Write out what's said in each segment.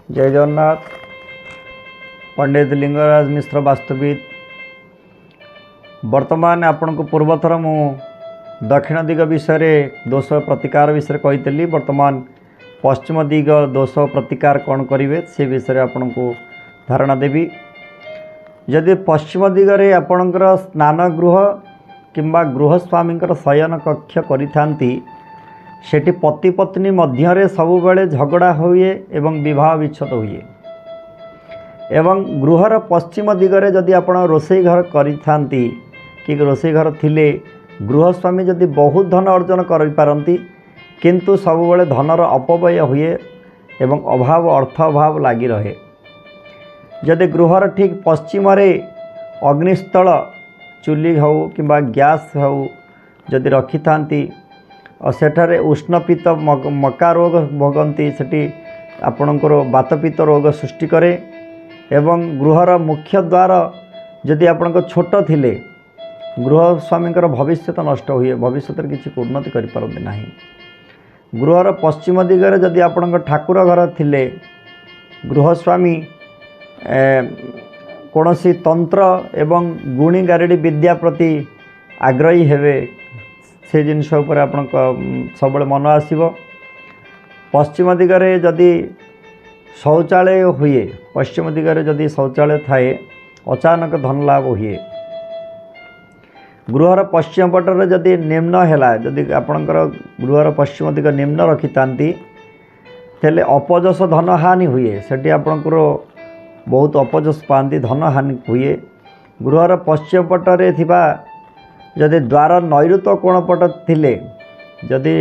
जय जगन्नाथ। पंडित लिंगराज मिश्र वास्तुविद। वर्तमान आपण को पूर्वथर मु दक्षिण दिग विषय दोष प्रतिकार विषय कही। वर्तमान पश्चिम दिग दोष प्रतिकार कौन करेंगे से विषय आपण को धारणा देवी। जदि पश्चिम दिगरे आपणकर स्नान गृह किंबा गृहस्वामी शयन कक्ष करिथांती सेठी पति पत्नी मध्य सबु बेले झगड़ा हुए एवं विवाह विच्छेद हुए एवं गृहर पश्चिम दिगरे जदि आपण रोषे घर करिथांती कि रोषे घर थिले गृहस्वामी जदि बहुत धन अर्जन करि पारंती किंतु सबु बेले धनर अपव्यय हुए एवं अभाव अर्थ अभाव लगी रहे। जदि गृहर ठीक पश्चिम अग्निस्थल चुली हो किंबा गैस हो जदि रखि थांती और सेठारे उष्णपित्त मका रोग भोगती सेठी आपणकर बातपित्त रोग सृष्टि करे एवं गृहर मुख्य द्वार जदि आपण छोट थिले गृहस्वामी भविष्य नष्ट हुए भविष्य किसी उन्नति करि पारंती नाही। गृहर पश्चिम दिगरे जदि आपण ठाकुर घर थिले गृहस्वामी कौनसी तंत्र एवं गुणी गारेडी विद्या प्रति आग्रही हेबे से जिनस उपर आपण सब मन आसब। पश्चिम दिगरे जदि शौचालय हुए पश्चिम दिगरे जदि शौचालय थाए अचानक धन लाभ हुए। गृहर पश्चिम पटर जदि निम्न है जदि आपणकर गृहर पश्चिम दिग निम्न रखि थांती तेले अपजस धन हानि हुए सेठी आपणकर बहुत अपजस पाती धन हानि हुए। गृहर पश्चिम पटरे थिबा जदि द्वार नैऋत्य कोण पट थिले जदि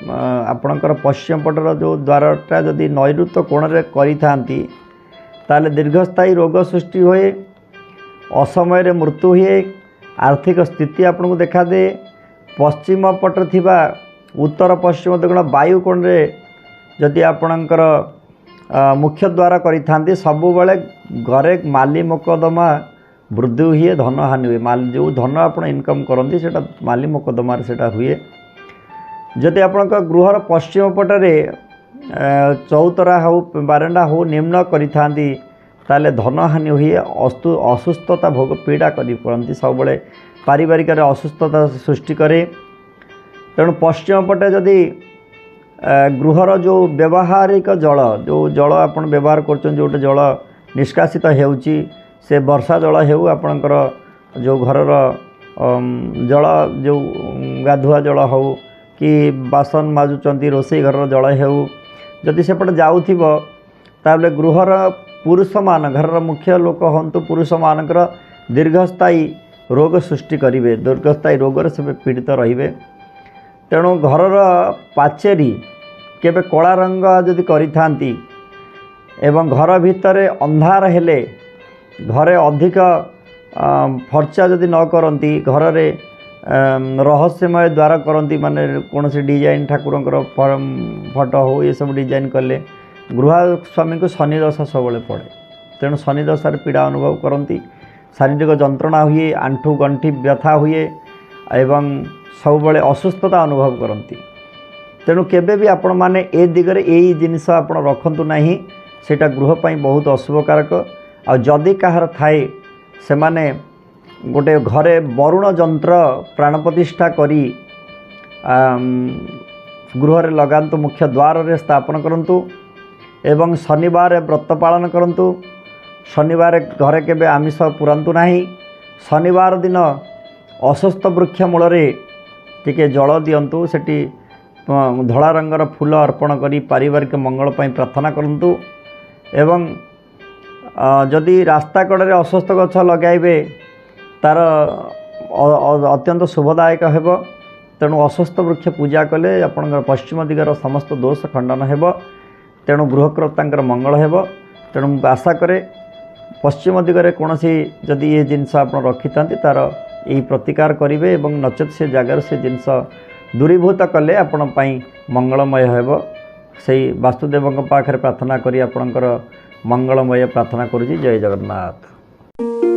आपणकर पश्चिम पटर जो द्वारटा जदि नैऋत्य कोण रे करि थांती ताले दीर्घस्थायी रोग सृष्टि हुए असमय रे मृत्यु हुए आर्थिक स्थिति आपन को देखा दे। पश्चिम पट थिबा उत्तर पश्चिम दक्षिण वायु कोण रे जदि आपणकर मुख्य द्वार करि थांती सबु बेले घरे माली मोकदमा वृद्धि हुए धन हानि हुए। माल जो धन आप इनकम करती से माली मोकदमार से हुए। जदि आप गृहर पश्चिम पटरे चौतरा हो बारंडा हो निम्न करी धन हानि हुए असुस्थता भोग पीड़ा करती सब बड़े पारिवारिक असुस्थता सृष्टि करे। तेणु पश्चिम पटे जदि गृहर जो व्यवहारिक जल जो जल आप व्यवहार कर जो जल निष्कासित होउची से वर्षा जल हेउ आपणकर जो घरर जल जो गाधुआ जल हो कि बासन माजुचंती रोषे घर जल हेउ जदि सेपटे जाउथिबो ताबले गृहर पुरुष मान घर मुख्य लोक हंतु पुरुष मानकर दीर्घस्थायी रोग सृष्टि करिवे दीर्घस्थायी रोग से पीड़ित रहिबे। तेणु घरर पाचेरी केबे कला रंग जदि करिथांती एवं घर भितर अंधार हेले घरे अधिक फर्चा जदि न करती घर रे रहस्यमय द्वार करती माने कौन सी डिजाइन ठाकुर फोटो हो ये सब डिजाइन कले गृहस्वामी को शनि दशा सब पड़े। तेणु शनि दशार पीड़ा अनुभव करती शारीरिक जंत्रणा हुए आंठू गंठी व्यथा हुए एवं सब बड़े असुस्थता अनुभव करती। तेणु केबे भी आपण माने ए दिगरे यही जिनिस आप रखतु नहीं सेटा गृहपाई बहुत अशुभकारक। आ जदि कहार थाए से माने गोटे घरे वरुण जंत्र प्राण प्रतिष्ठा करी गृह रे लगांतु मुख्य द्वार रे स्थापन करंतु एवं शनिवार व्रत पालन करंतु। शनिवार घरे केबे आमिष पुरांतु नाही। शनिवार दिन अश्वत्थ वृक्ष मूल रे टिके जल दियंतु सेठी धला रंगर फूल अर्पण करी पारिवारिक मंगल पई प्रार्थना करंतु। एवं जदि रास्ता कड़े अश्वत्थ गछ लगाइबे तार अत्यंत शुभदायक हेब। तेणु अश्वत्थ वृक्ष पूजा कले आपणकर पश्चिम दिगर समस्त दोष खंडन हेब। तेणु गृहकर्तांकर मंगल हेब। तेणु आशा करे पश्चिम दिगरे कौन सी जदि ये जिनस आप रखि था तार यही प्रतिकार करेंगे एवं नचेत से जगार से जिनस दूरीभूत कले आपण पाई मंगलमय हेब। सही वास्तुदेव पाखे प्रार्थना करी आपणकर मंगलमय प्रार्थना करुछि। जय जगन्नाथ।